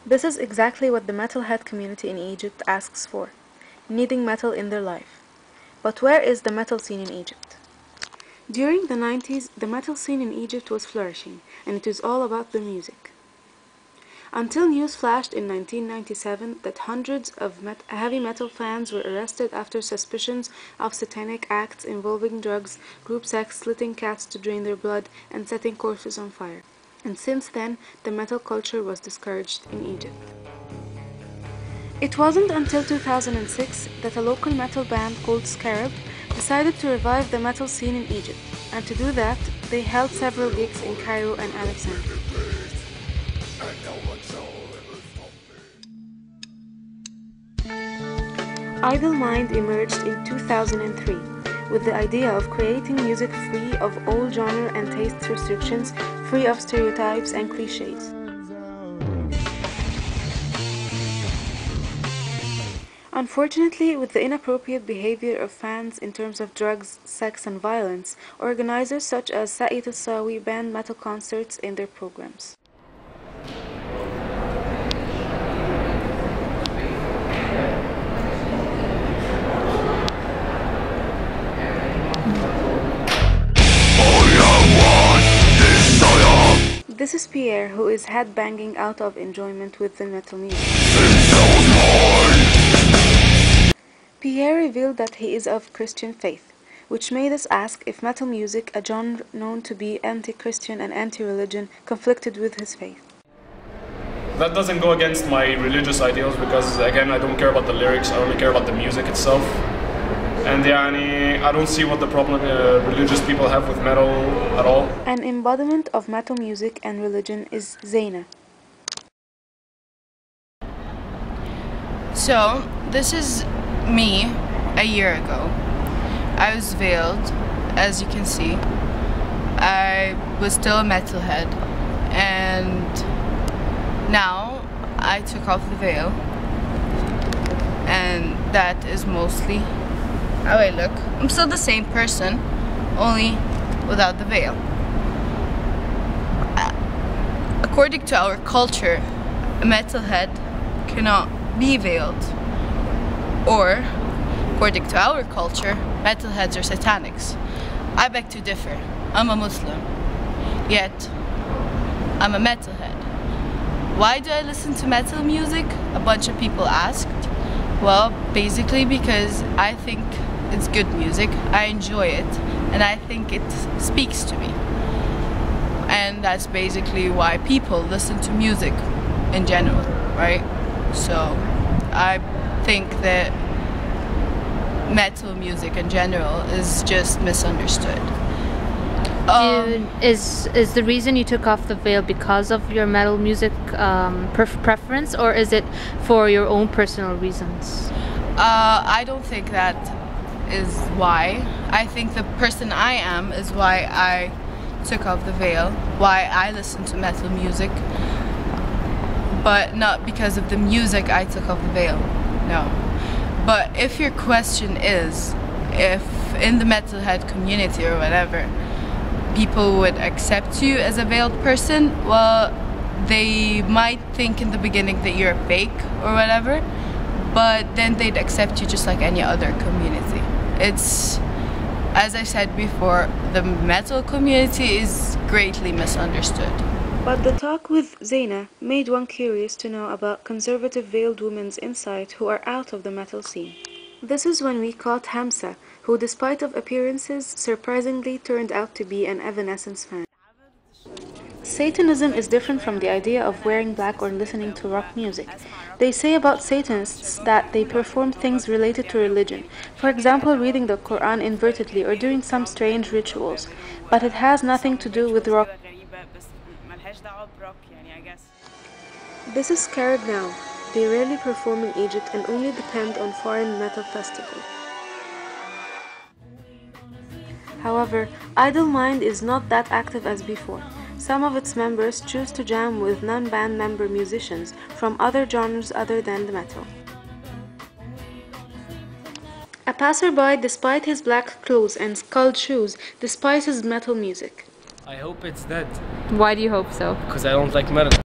This is exactly what the metalhead community in Egypt asks for, needing metal in their life. But where is the metal scene in Egypt? During the 90s, the metal scene in Egypt was flourishing, and it was all about the music. Until news flashed in 1997 that hundreds of heavy metal fans were arrested after suspicions of satanic acts involving drugs, group sex, slitting cats to drain their blood, and setting corpses on fire. And since then, the metal culture was discouraged in Egypt. It wasn't until 2006 that a local metal band called Scarab decided to revive the metal scene in Egypt, and to do that, they held several gigs in Cairo and Alexandria. Idle Mind emerged in 2003 with the idea of creating music free of all genre and taste restrictions, free of stereotypes and cliches. Unfortunately, with the inappropriate behavior of fans in terms of drugs, sex, and violence, organizers such as Said al-Sawi banned metal concerts in their programs. This is Pierre, who is headbanging out of enjoyment with the metal music. Pierre revealed that he is of Christian faith, which made us ask if metal music, a genre known to be anti-Christian and anti-religion, conflicted with his faith. That doesn't go against my religious ideals because, again, I don't care about the lyrics, I only care about the music itself. And I don't see what the problem religious people have with metal at all. An embodiment of metal music and religion is Zaina. So, this is me a year ago. I was veiled, as you can see. I was still a metalhead, and now I took off the veil, and that is mostly how I look. I'm still the same person, only without the veil. According to our culture, a metalhead cannot be veiled. Or, according to our culture, metalheads are satanics. I beg to differ. I'm a Muslim, yet I'm a metalhead. Why do I listen to metal music? A bunch of people asked. Well, basically because I think it's good music, I enjoy it, and I think it speaks to me. And that's basically why people listen to music in general, right? So I think that metal music in general is just misunderstood. Is the reason you took off the veil because of your metal music preference, or is it for your own personal reasons? I don't think that is why. I think the person I am is why I took off the veil, why I listen to metal music, but not because of the music I took off the veil, no. But if your question is if in the metalhead community or whatever, people would accept you as a veiled person, well, they might think in the beginning that you're fake or whatever, but then they'd accept you just like any other community. It's, as I said before, the metal community is greatly misunderstood. But the talk with Zaina made one curious to know about conservative veiled women's insight who are out of the metal scene. This is when we caught Hamza, who despite of appearances, surprisingly turned out to be an Evanescence fan. Satanism is different from the idea of wearing black or listening to rock music. They say about Satanists that they perform things related to religion, for example reading the Quran invertedly or doing some strange rituals, but it has nothing to do with rock. This is Scared Now. They rarely perform in Egypt and only depend on foreign metal festivals. However, Idle Mind is not that active as before. Some of its members choose to jam with non-band member musicians from other genres other than the metal. A passerby, despite his black clothes and skulled shoes, despises metal music. I hope it's dead. Why do you hope so? Because I don't like metal.